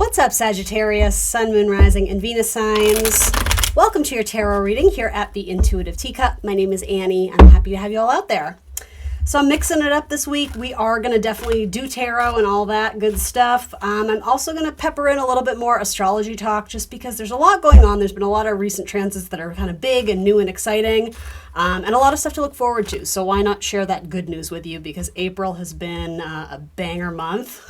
What's up, Sagittarius, Sun, Moon, Rising, and Venus signs? Welcome to your tarot reading here at the Intuitive Teacup. My name is Annie. I'm happy to have you all out there. So I'm mixing it up this week. We are going to definitely do tarot and all that good stuff. I'm also going to pepper in a little bit more astrology talk just because there's a lot going on. There's been a lot of recent transits that are kind of big and new and exciting, and a lot of stuff to look forward to. So why not share that good news with you? Because April has been a banger month.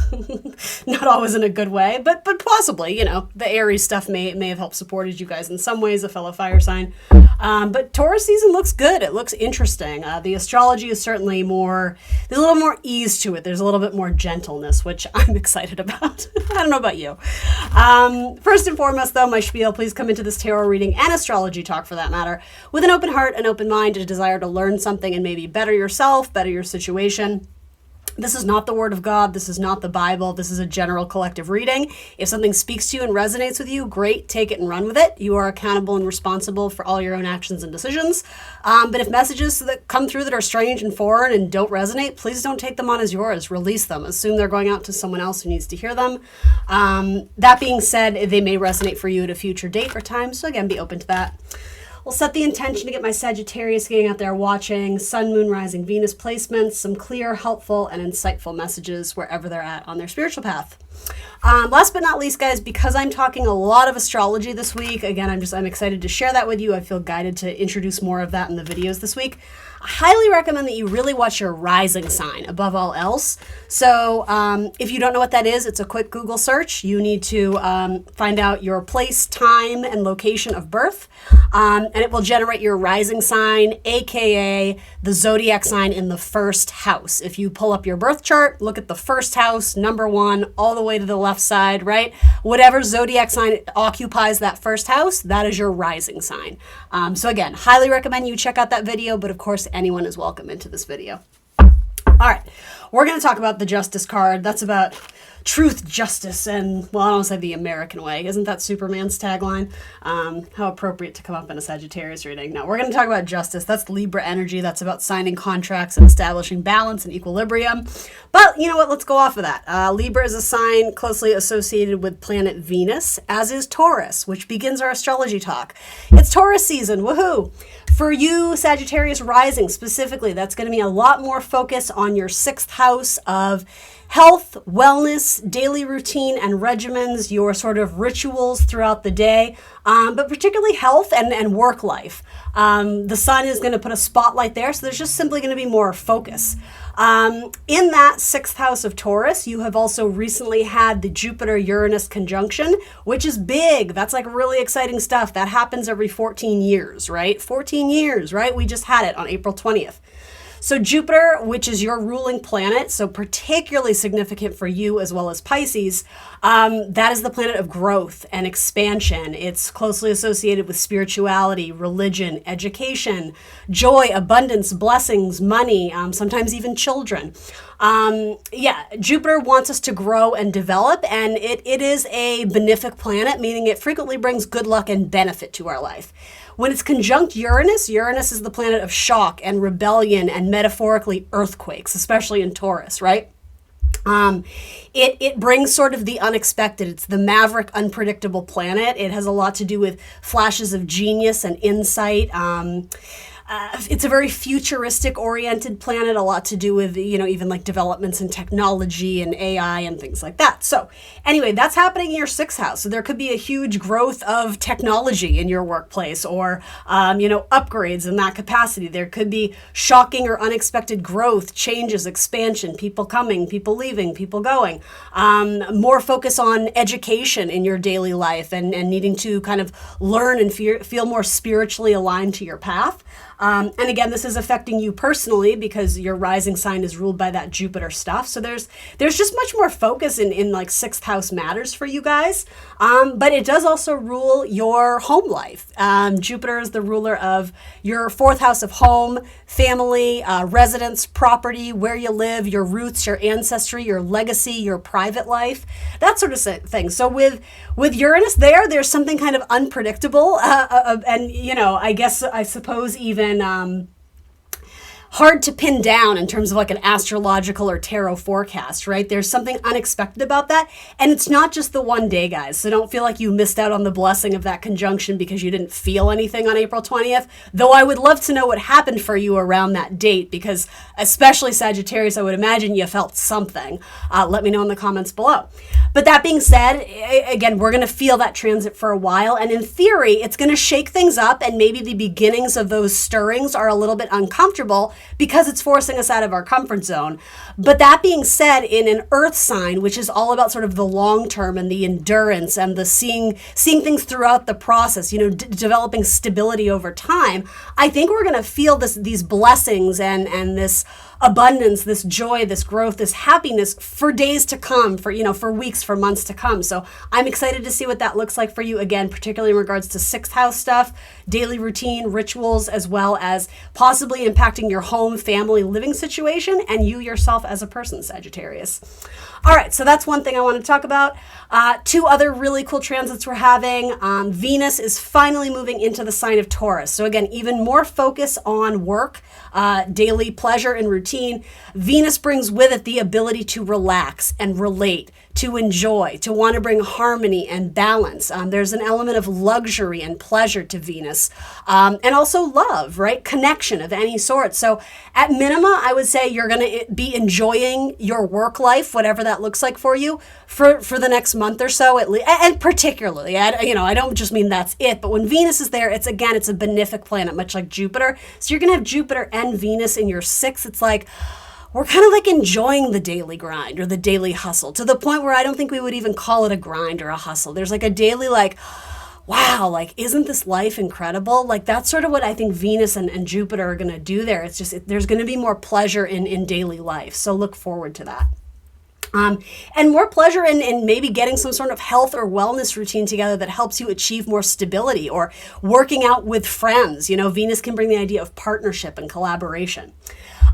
Not always in a good way, but possibly, you know, the Aries stuff may have helped supported you guys in some ways, a fellow fire sign. But Taurus season looks good. It looks interesting. The astrology is certainly more, there's a little more ease to it. There's a little bit more gentleness, which I'm excited about. I don't know about you. First and foremost, though, my spiel, please come into this tarot reading and astrology talk for that matter with an open heart, an open mind, a desire to learn something and maybe better yourself, better your situation. This is not the Word of God. This is not the Bible. This is a general collective reading. If something speaks to you and resonates with you, great, take it and run with it. You are accountable and responsible for all your own actions and decisions. But if messages that come through that are strange and foreign and don't resonate, please don't take them on as yours. Release them. Assume they're going out to someone else who needs to hear them. That being said, they may resonate for you at a future date or time. So again, be open to that. We'll set the intention to get my Sagittarius gang out there watching Sun, Moon, Rising, Venus placements, some clear, helpful, and insightful messages wherever they're at on their spiritual path. Last but not least, guys, because I'm talking a lot of astrology this week, again, I'm excited to share that with you. I feel guided to introduce more of that in the videos this week. I highly recommend that you really watch your rising sign above all else. So if you don't know what that is, it's a quick Google search. You need to find out your place, time, and location of birth, and it will generate your rising sign, aka the zodiac sign in the first house. If you pull up your birth chart, look at the first house, number 1, all the way to the left side, right? Whatever zodiac sign occupies that first house, that is your rising sign. So again, highly recommend you check out that video, but of course, anyone is welcome into this video. All right, we're going to talk about the Justice card. That's about truth, justice, and, well, I don't say the American way. Isn't that Superman's tagline? How appropriate to come up in a Sagittarius reading. No, we're going to talk about justice. That's Libra energy. That's about signing contracts and establishing balance and equilibrium. But you know what? Let's go off of that. Libra is a sign closely associated with planet Venus, as is Taurus, which begins our astrology talk. It's Taurus season. Woohoo! For you, Sagittarius rising specifically, that's going to be a lot more focus on your 6th house of health, wellness, daily routine and regimens, your sort of rituals throughout the day, but particularly health and work life. The sun is going to put a spotlight there, so there's just simply going to be more focus. In that 6th house of Taurus, you have also recently had the Jupiter-Uranus conjunction, which is big. That's like really exciting stuff. That happens every 14 years, right? 14 years, right? We just had it on April 20th. So Jupiter, which is your ruling planet, so particularly significant for you as well as Pisces, that is the planet of growth and expansion. It's closely associated with spirituality, religion, education, joy, abundance, blessings, money, sometimes even children. Jupiter wants us to grow and develop, and it is a benefic planet, meaning it frequently brings good luck and benefit to our life. When it's conjunct Uranus, Uranus is the planet of shock and rebellion and metaphorically earthquakes, especially in Taurus, right? It brings sort of the unexpected. It's the maverick, unpredictable planet. It has a lot to do with flashes of genius and insight. It's a very futuristic oriented planet, a lot to do with, you know, even like developments in technology and AI and things like that. So anyway, that's happening in your 6th house. So there could be a huge growth of technology in your workplace or, upgrades in that capacity. There could be shocking or unexpected growth, changes, expansion, people coming, people leaving, people going. More focus on education in your daily life and needing to kind of learn and feel more spiritually aligned to your path. And again, this is affecting you personally because your rising sign is ruled by that Jupiter stuff. So there's just much more focus in like 6th house matters for you guys. But it does also rule your home life. Jupiter is the ruler of your 4th house of home, family, residence, property, where you live, your roots, your ancestry, your legacy, your private life, that sort of thing. So with Uranus there's something kind of unpredictable. And, I suppose even hard to pin down in terms of like an astrological or tarot forecast, right? There's something unexpected about that. And it's not just the one day, guys. So don't feel like you missed out on the blessing of that conjunction because you didn't feel anything on April 20th. Though I would love to know what happened for you around that date, because especially Sagittarius, I would imagine you felt something. Let me know in the comments below. But that being said, again, we're going to feel that transit for a while. And in theory, it's going to shake things up. And maybe the beginnings of those stirrings are a little bit uncomfortable because it's forcing us out of our comfort zone. But that being said, in an earth sign, which is all about sort of the long term and the endurance and the seeing things throughout the process, developing stability over time, I think we're going to feel these blessings and this abundance, this joy, this growth, this happiness for days to come, for weeks, for months to come. So I'm excited to see what that looks like for you, again, particularly in regards to sixth house stuff, daily routine, rituals, as well as possibly impacting your home, family, living situation, and you yourself as a person, Sagittarius. All right, so that's one thing I want to talk about. Two other really cool transits we're having. Venus is finally moving into the sign of Taurus. So again, even more focus on work, daily pleasure and routine. Venus brings with it the ability to relax and relate, to enjoy, to want to bring harmony and balance. There's an element of luxury and pleasure to Venus, and also love, right? Connection of any sort. So at minima, I would say you're going to be enjoying your work life, whatever that looks like for you, for the next month or so at least. And particularly, I don't just mean that's it, but when Venus is there, it's a benefic planet, much like Jupiter. So you're going to have Jupiter and Venus in your sixth. It's like, we're kind of like enjoying the daily grind or the daily hustle to the point where I don't think we would even call it a grind or a hustle. There's like a daily wow, isn't this life incredible? That's sort of what I think Venus and Jupiter are going to do there. It's just, there's going to be more pleasure in daily life. So look forward to that. And more pleasure in maybe getting some sort of health or wellness routine together that helps you achieve more stability, or working out with friends. Venus can bring the idea of partnership and collaboration.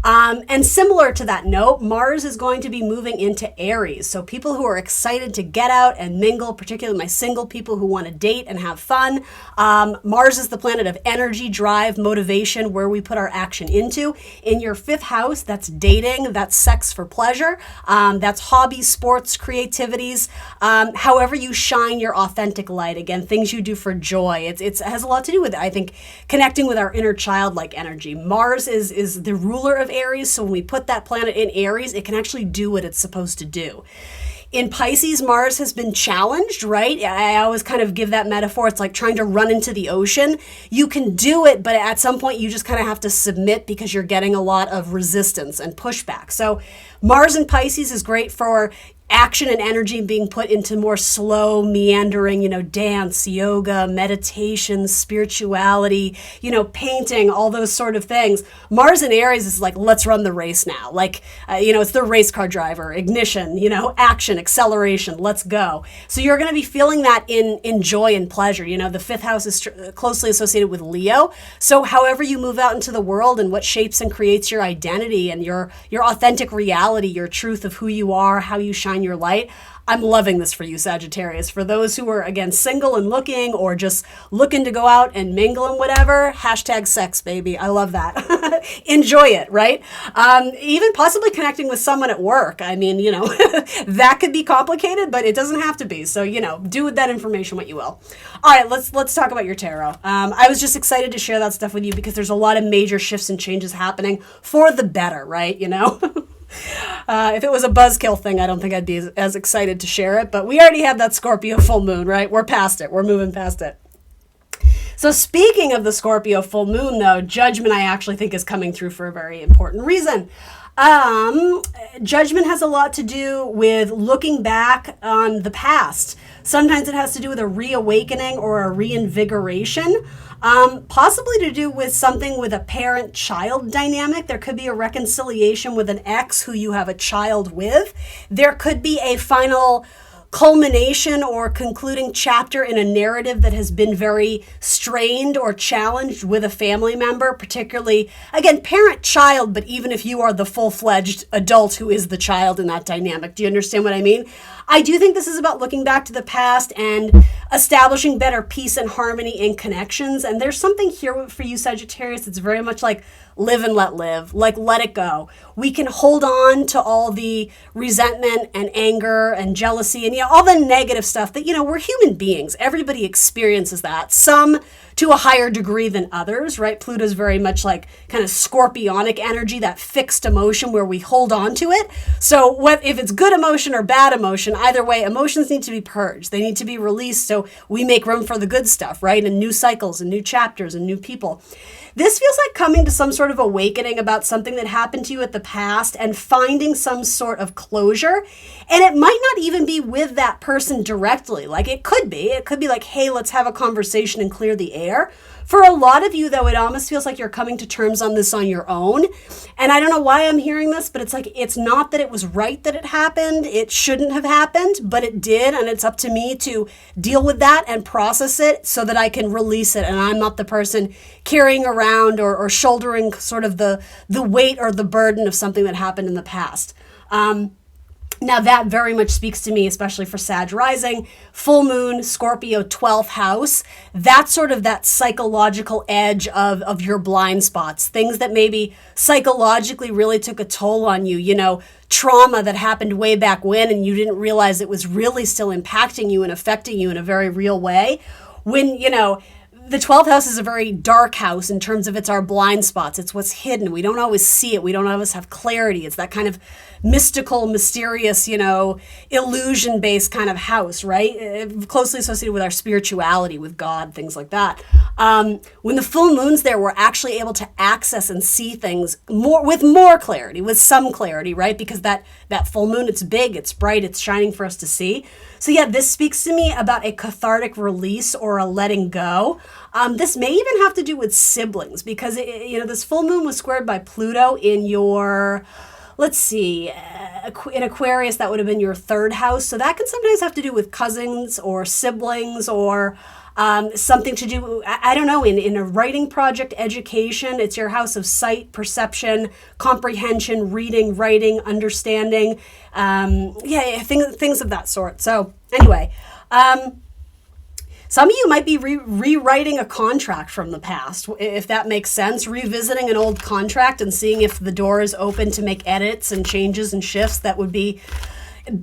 And similar to that note, Mars is going to be moving into Aries. So people who are excited to get out and mingle, particularly my single people who want to date and have fun. Mars is the planet of energy, drive, motivation, where we put our action into. In your fifth house, that's dating, that's sex for pleasure, that's hobbies, sports, creativities, however you shine your authentic light. Again, things you do for joy. It has a lot to do with, I think, connecting with our inner childlike energy. Mars is the ruler of Aries, so when we put that planet in Aries, it can actually do what it's supposed to do. In Pisces, Mars has been challenged, right? I always kind of give that metaphor. It's like trying to run into the ocean. You can do it, but at some point you just kind of have to submit because you're getting a lot of resistance and pushback. So Mars in Pisces is great for action and energy being put into more slow, meandering, dance, yoga, meditation, spirituality, painting, all those sort of things. Mars in Aries is like, let's run the race now. It's the race car driver, ignition, action, acceleration, let's go. So you're going to be feeling that in joy and pleasure. The fifth house is closely associated with Leo. So however you move out into the world and what shapes and creates your identity and your authentic reality, your truth of who you are, how you shine your light. I'm loving this for you, Sagittarius. For those who are, again, single and looking, or just looking to go out and mingle and whatever, #sex, baby. I love that. Enjoy it, right? Even possibly connecting with someone at work. I mean, that could be complicated, but it doesn't have to be. So, do with that information what you will. All right, let's talk about your tarot. I was just excited to share that stuff with you because there's a lot of major shifts and changes happening for the better, right? If it was a buzzkill thing, I don't think I'd be as excited to share it, but we already had that Scorpio full moon, right? We're past it. We're moving past it. So speaking of the Scorpio full moon, though, judgment I actually think is coming through for a very important reason. Judgment has a lot to do with looking back on the past. Sometimes it has to do with a reawakening or a reinvigoration. Possibly to do with something with a parent-child dynamic. There could be a reconciliation with an ex who you have a child with. There could be a final culmination or concluding chapter in a narrative that has been very strained or challenged with a family member, particularly, again, parent-child, but even if you are the full-fledged adult who is the child in that dynamic. Do you understand what I mean? I do think this is about looking back to the past and establishing better peace and harmony in connections. And there's something here for you, Sagittarius. It's very much like live and let live, like let it go. We can hold on to all the resentment and anger and jealousy and, all the negative stuff that, we're human beings. Everybody experiences that. Some to a higher degree than others, right? Pluto's very much like kind of scorpionic energy, that fixed emotion where we hold on to it. So if it's good emotion or bad emotion, either way, emotions need to be purged. They need to be released so we make room for the good stuff, right? And new cycles and new chapters and new people. This feels like coming to some sort of awakening about something that happened to you at the past and finding some sort of closure. And it might not even be with that person directly. Like it could be. It could be like, hey, let's have a conversation and clear the air. For a lot of you, though, it almost feels like you're coming to terms on this on your own. And I don't know why I'm hearing this, but it's like, it's not that it was right that it happened. It shouldn't have happened, but it did. And it's up to me to deal with that and process it so that I can release it. And I'm not the person carrying around or shouldering sort of the weight or the burden of something that happened in the past. Now that very much speaks to me, especially for Sag rising, full moon, Scorpio, 12th house. That's sort of that psychological edge of your blind spots, things that maybe psychologically really took a toll on you, trauma that happened way back when and you didn't realize it was really still impacting you and affecting you in a very real way. When, the 12th house is a very dark house in terms of it's our blind spots. It's what's hidden. We don't always see it. We don't always have clarity. It's that kind of mystical, mysterious, illusion-based kind of house, right? Closely associated with our spirituality, with God, things like that. When the full moon's there, we're actually able to access and see things with more clarity, with some clarity, right? Because that full moon, it's big, it's bright, it's shining for us to see. So yeah, this speaks to me about a cathartic release or a letting go. This may even have to do with siblings because, this full moon was squared by Pluto in your, let's see, in Aquarius, that would have been your 3rd house. So that can sometimes have to do with cousins or siblings or something to do, I don't know, in a writing project, education. It's your house of sight, perception, comprehension, reading, writing, understanding. Things of that sort. So anyway, some of you might be rewriting a contract from the past, if that makes sense, revisiting an old contract and seeing if the door is open to make edits and changes and shifts that would be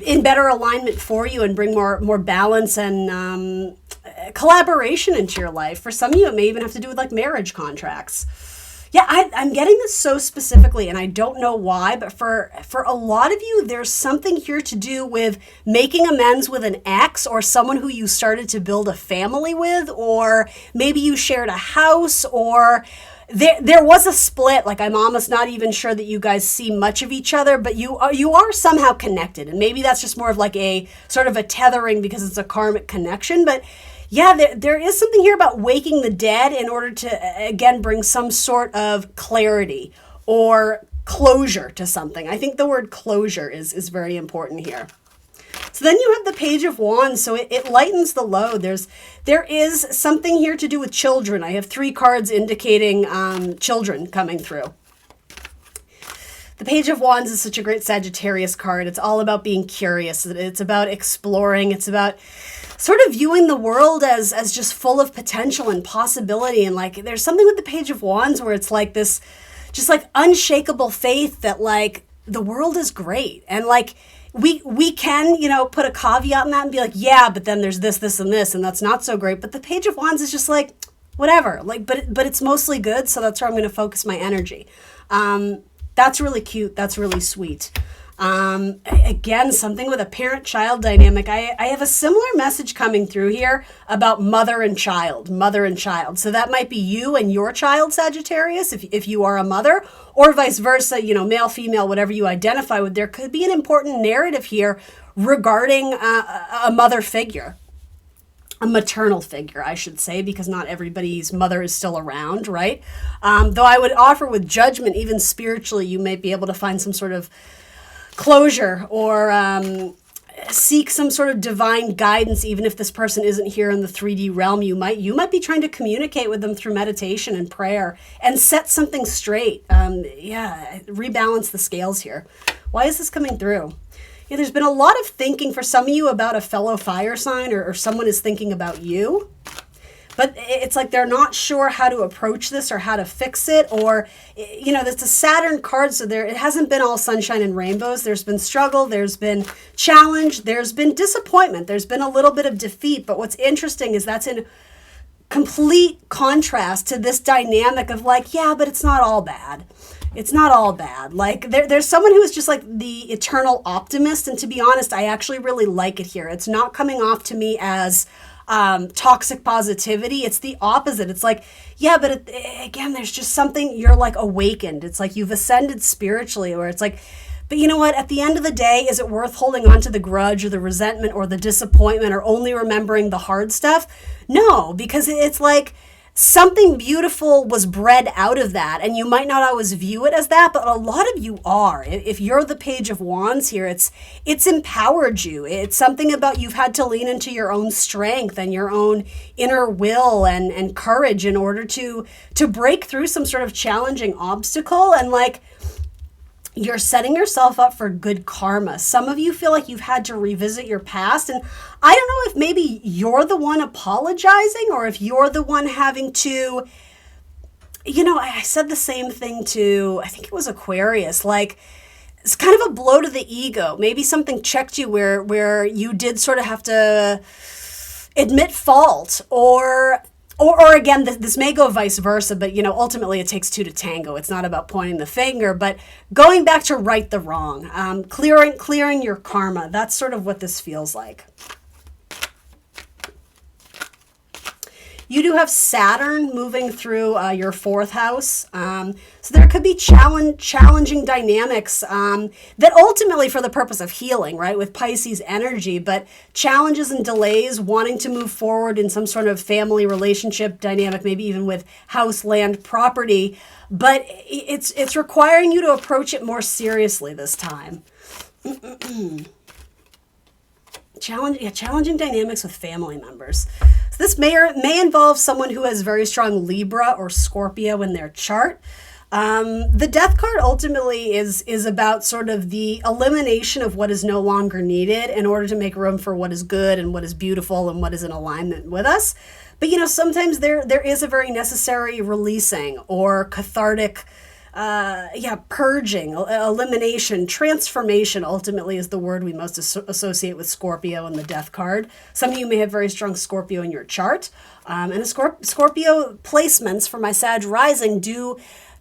in better alignment for you and bring more balance and collaboration into your life. For some of you, it may even have to do with like marriage contracts. Yeah, I'm getting this so specifically, and I don't know why, but for a lot of you, there's something here to do with making amends with an ex or someone who you started to build a family with, or maybe you shared a house, or there was a split. Like, I'm almost not even sure that you guys see much of each other, but you are somehow connected, and maybe that's just more of like a sort of a tethering because it's a karmic connection, but yeah, there is something here about waking the dead in order to, again, bring some sort of clarity or closure to something. I think the word closure is very important here. So then you have the Page of Wands, so it lightens the load. There is something here to do with children. I have 3 cards indicating children coming through. The Page of Wands is such a great Sagittarius card. It's all about being curious. It's about exploring. It's about sort of viewing the world as just full of potential and possibility. And like, there's something with the Page of Wands where it's like this, just like unshakable faith that like the world is great. And like, we can, put a caveat in that and be like, yeah, but then there's this, and this, and that's not so great. But the Page of Wands is just like, whatever, like, but it's mostly good. So that's where I'm going to focus my energy. That's really cute. That's really sweet. Again, something with a parent-child dynamic. I have a similar message coming through here about mother and child. So that might be you and your child, Sagittarius, if you are a mother, or vice versa, male, female, whatever you identify with. There could be an important narrative here regarding a mother figure. A maternal figure, I should say, because not everybody's mother is still around, right? Though I would offer with judgment, even spiritually, you might be able to find some sort of closure or seek some sort of divine guidance, even if this person isn't here in the 3D realm. You might be trying to communicate with them through meditation and prayer and set something straight. Rebalance the scales here. Why is this coming through? Yeah, there's been a lot of thinking for some of you about a fellow fire sign, or someone is thinking about you. But it's like they're not sure how to approach this or how to fix it, or, it's a Saturn card, so it hasn't been all sunshine and rainbows. There's been struggle, there's been challenge, there's been disappointment, there's been a little bit of defeat. But what's interesting is that's in complete contrast to this dynamic of like, yeah, but it's not all bad. It's not all bad. Like there's someone who is just like the eternal optimist. And to be honest, I actually really like it here. It's not coming off to me as toxic positivity. It's the opposite. It's like, yeah, but again, there's just something, you're like awakened. It's like you've ascended spiritually, where it's like, but you know what? At the end of the day, is it worth holding on to the grudge or the resentment or the disappointment or only remembering the hard stuff? No, because it's like something beautiful was bred out of that. And you might not always view it as that, but a lot of you are. If you're the Page of Wands here, it's empowered you. It's something about you've had to lean into your own strength and your own inner will and courage in order to break through some sort of challenging obstacle. And like, you're setting yourself up for good karma. Some of you feel like you've had to revisit your past. And I don't know if maybe you're the one apologizing, or if you're the one having to, I said the same thing to, I think it was Aquarius, like it's kind of a blow to the ego. Maybe something checked you where you did sort of have to admit fault, or again, this may go vice versa, but ultimately it takes two to tango. It's not about pointing the finger, but going back to right the wrong, clearing your karma. That's sort of what this feels like. You do have Saturn moving through your fourth house. So there could be challenging dynamics that ultimately for the purpose of healing, right, with Pisces energy, but challenges and delays, wanting to move forward in some sort of family relationship dynamic, maybe even with house, land, property. But it's requiring you to approach it more seriously this time. Challenging dynamics with family members. So this may involve someone who has very strong Libra or Scorpio in their chart. The Death card ultimately is about sort of the elimination of what is no longer needed in order to make room for what is good and what is beautiful and what is in alignment with us. But sometimes there is a very necessary releasing or cathartic purging, elimination, transformation ultimately is the word we most associate with Scorpio and the Death card. Some of you may have very strong Scorpio in your chart. And a Scorpio placements for my Sag rising do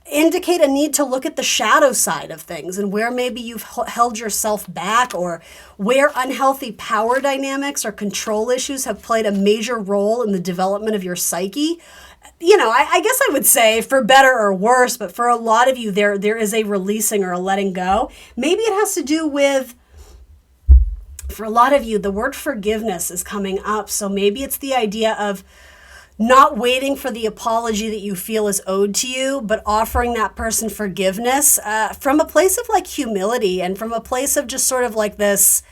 indicate a need to look at the shadow side of things and where maybe you've held yourself back, or where unhealthy power dynamics or control issues have played a major role in the development of your psyche. I guess I would say for better or worse, but for a lot of you, there is a releasing or a letting go. Maybe it has to do with, for a lot of you, the word forgiveness is coming up. So maybe it's the idea of not waiting for the apology that you feel is owed to you, but offering that person forgiveness from a place of like humility and from a place of just sort of like this,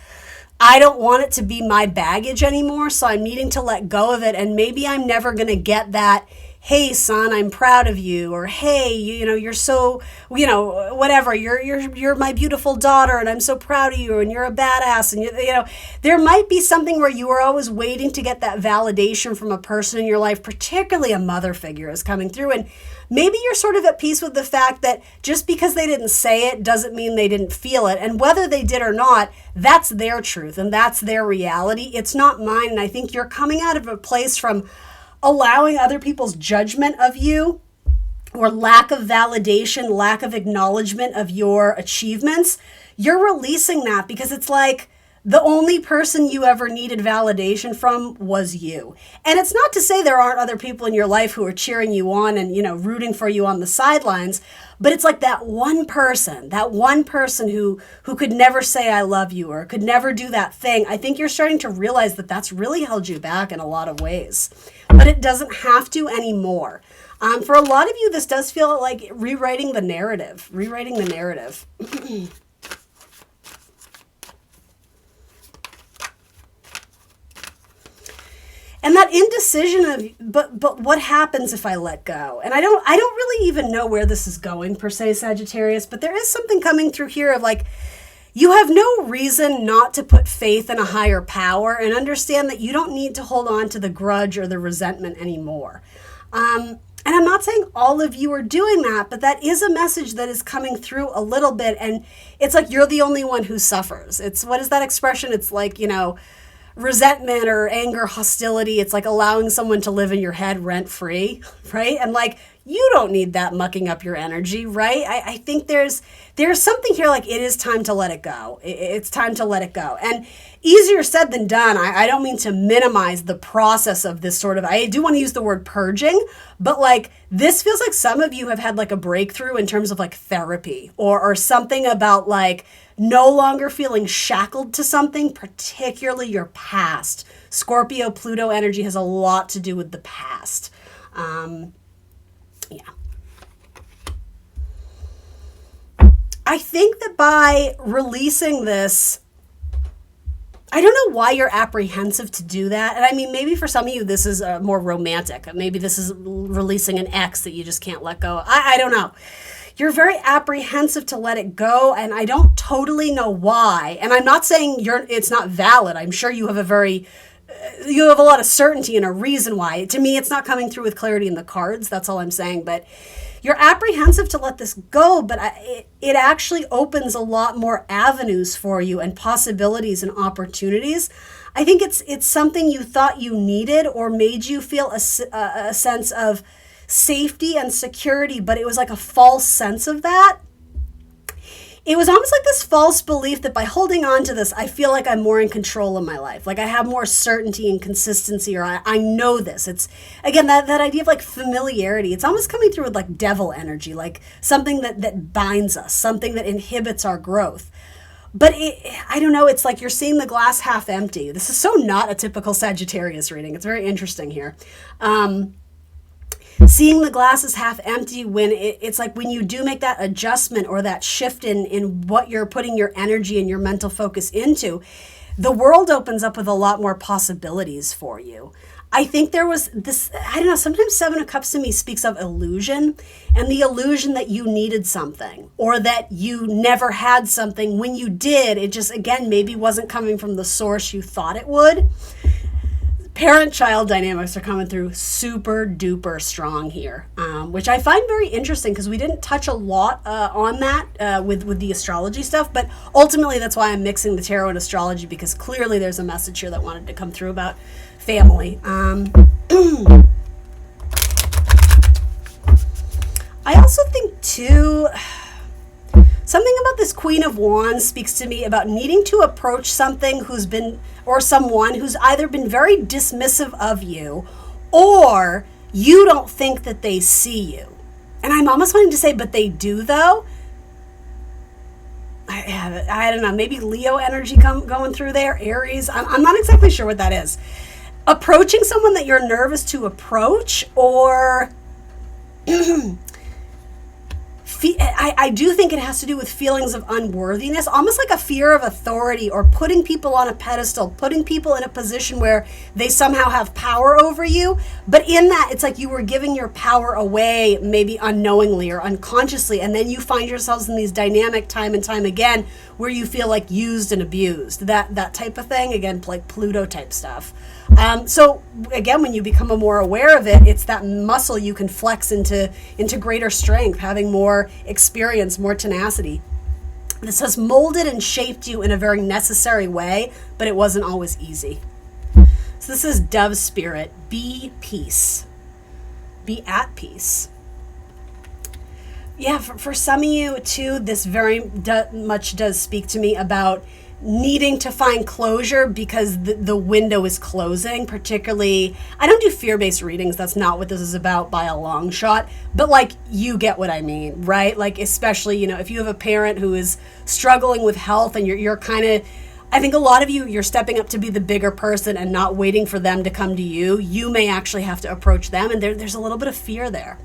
I don't want it to be my baggage anymore, so I'm needing to let go of it. And maybe I'm never going to get that, hey, son, I'm proud of you, or hey, you're so, whatever, you're my beautiful daughter, and I'm so proud of you, and you're a badass, and there might be something where you are always waiting to get that validation from a person in your life, particularly a mother figure is coming through, and maybe you're sort of at peace with the fact that just because they didn't say it doesn't mean they didn't feel it, and whether they did or not, that's their truth, and that's their reality. It's not mine, and I think you're coming out of a place from allowing other people's judgment of you, or lack of validation, lack of acknowledgement of your achievements. You're releasing that because it's like the only person you ever needed validation from was you. And it's not to say there aren't other people in your life who are cheering you on and, rooting for you on the sidelines, but it's like that one person who could never say I love you or could never do that thing. I think you're starting to realize that that's really held you back in a lot of ways, but it doesn't have to anymore. For a lot of you, this does feel like rewriting the narrative. And that indecision of, but what happens if I let go? And I don't really even know where this is going per se, Sagittarius, but there is something coming through here of like, you have no reason not to put faith in a higher power and understand that you don't need to hold on to the grudge or the resentment anymore. And I'm not saying all of you are doing that, but that is a message that is coming through a little bit. And it's like, you're the only one who suffers. It's, what is that expression? It's like, resentment or anger, hostility. It's like allowing someone to live in your head rent free, right? And like, you don't need that mucking up your energy, right? I think there's something here, like it is time to let it go. It's time to let it go. And easier said than done. I don't mean to minimize the process of this sort of, I do want to use the word purging, but like this feels like some of you have had like a breakthrough in terms of like therapy or something about like no longer feeling shackled to something, particularly your past. Scorpio, Pluto energy has a lot to do with the past. Yeah. I think that by releasing this, I don't know why you're apprehensive to do that. And I mean, maybe for some of you, this is more romantic. Maybe this is releasing an ex that you just can't let go. I don't know. You're very apprehensive to let it go. And I don't totally know why. And I'm not saying it's not valid. I'm sure you have a lot of certainty and a reason why. To me, it's not coming through with clarity in the cards. That's all I'm saying. But you're apprehensive to let this go, but it actually opens a lot more avenues for you and possibilities and opportunities. I think it's something you thought you needed or made you feel a sense of safety and security, but it was like a false sense of that. It was almost like this false belief that by holding on to this, I feel like I'm more in control of my life. Like I have more certainty and consistency, or I know this. It's, again, that idea of like familiarity. It's almost coming through with like devil energy, like something that binds us, something that inhibits our growth. But I don't know, it's like you're seeing the glass half empty. This is so not a typical Sagittarius reading. It's very interesting here. Seeing the glass is half empty when it's like when you do make that adjustment or that shift in what you're putting your energy and your mental focus into, the world opens up with a lot more possibilities for you. I think there was this, I don't know, sometimes Seven of Cups to me speaks of illusion and the illusion that you needed something or that you never had something. When you did, it just, again, maybe wasn't coming from the source you thought it would. Parent-child dynamics are coming through super duper strong here, which I find very interesting because we didn't touch a lot on that with the astrology stuff, but ultimately that's why I'm mixing the tarot and astrology, because clearly there's a message here that wanted to come through about family. I also think too, something about this Queen of Wands speaks to me about needing to approach something someone who's either been very dismissive of you or you don't think that they see you. And I'm almost wanting to say, but they do though. I don't know, maybe Leo energy going through there, Aries. I'm not exactly sure what that is. Approaching someone that you're nervous to approach, or I do think it has to do with feelings of unworthiness, almost like a fear of authority or putting people on a pedestal, putting people in a position where they somehow have power over you. But in that, it's like you were giving your power away, maybe unknowingly or unconsciously. And then you find yourselves in these dynamic time and time again where you feel like used and abused, that type of thing. Again, like Pluto type stuff. So again, when you become more aware of it, it's that muscle you can flex into greater strength, having more experience, more tenacity. This has molded and shaped you in a very necessary way, but it wasn't always easy. So this is Dove Spirit. Be peace. Be at peace. Yeah, for some of you too, this very much does speak to me about needing to find closure because the window is closing. Particularly, I don't do fear-based readings. That's not what this is about by a long shot. But like, you get what I mean, right? Like, especially, if you have a parent who is struggling with health and you're kind of, I think a lot of you're stepping up to be the bigger person and not waiting for them to come to you. You may actually have to approach them, and there's a little bit of fear there.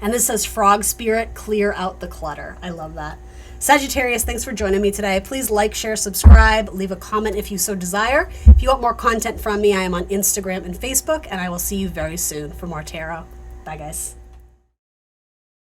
And this says, Frog Spirit, clear out the clutter. I love that. Sagittarius, thanks for joining me today. Please like, share, subscribe, leave a comment if you so desire. If you want more content from me, I am on Instagram and Facebook, and I will see you very soon for more tarot. Bye, guys.